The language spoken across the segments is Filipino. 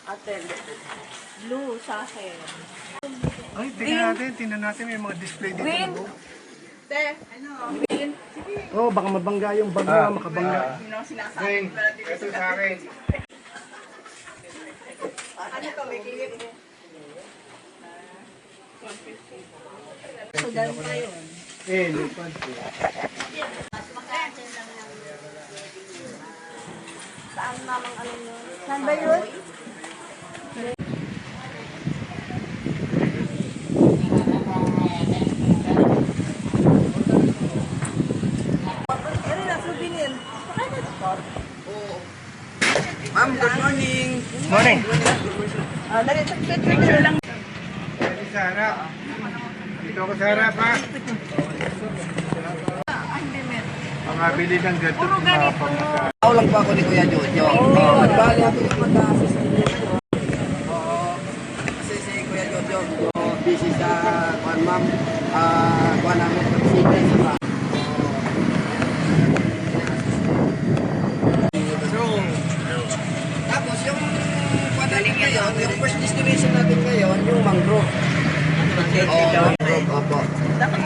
Ate, blue sa akin. Ay, tingnan natin may mga display dito. Green. Te, green. Oh, baka mabangga yung bag mo, makabangga. Yun ang sinasabi. Ito sa akin. Ano to, may kilip? So, dahil pa yun. Lipad. Saan namang ano yun? Saan ba yun? Ano na, souvenir? Ma'am, good morning. Morning. Dali, picture lang. Pwede sa harap. Dito ako sa harap, ha? Pangabili ng gato. Puro ganito. Ako lang po ako ni Kuya Jojo. Bali ako yung mag-assist sa inyo. Oo. Kasi si Kuya Jojo, busy sa kuwan ma'am. Kuwan namin pag-sita sa tapos yung kuwan natin ngayon, yung first destination natin ngayon, yung mangrove. Mangrove, opo. Dapat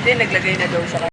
Hindi, naglagay na daw siya.